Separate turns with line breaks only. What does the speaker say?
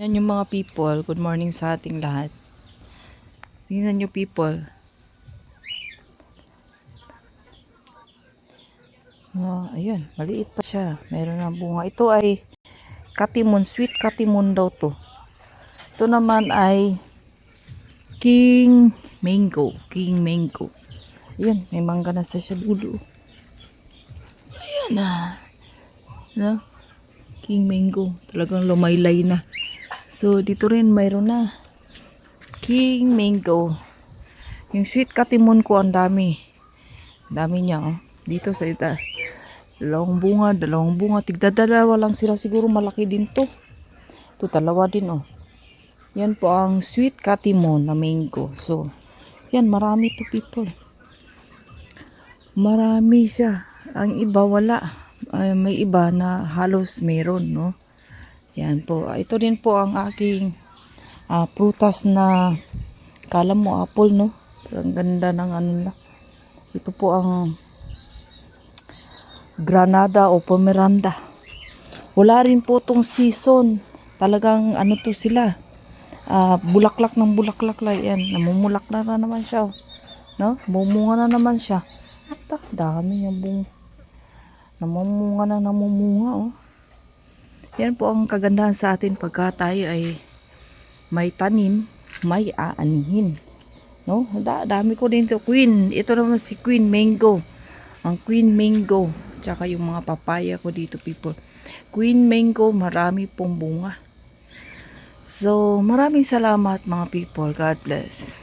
Yan yung mga people. Good morning sa ating lahat. Tingnan nyo people. Ayun, maliit pa siya. Meron ng bunga. Ito ay katimun. Sweet katimun daw to. Ito naman ay king mango. King mango. Ayan, may mangga na sa dulo. Ayan na. No? King mango. Talagang lumaylay na. So, dito rin mayroon na. King mango. Yung sweet katimun ko, ang dami. Dami niya, oh. Dito sa ita. Dalawang bunga. Tigdadalawa lang sila. Siguro malaki din to. Ito, dalawa din, oh. Yan po ang sweet katimun na mango. So, yan, marami to people. Marami siya. Ang iba, wala. May iba na halos meron, no? Yan po. Ito din po ang aking prutas na kala mo apple, no? Ang ganda ng ano na. Ito po ang Granada o Pomeranda. Wala rin po tong season. Talagang ano to sila. Bulaklak ng bulaklak lang yan. Namumulak na naman siya. No? Bumunga na naman siya. Dami niya bunga. Namumunga na namumunga. Oh. Yan po ang kagandahan sa atin pagka tayo ay may tanim, may aanihin. No? Dami ko din to. Queen. Ito naman si Queen Mango. Ang Queen Mango. Tsaka yung mga papaya ko dito people. Queen Mango, marami pong bunga. So, maraming salamat mga people. God bless.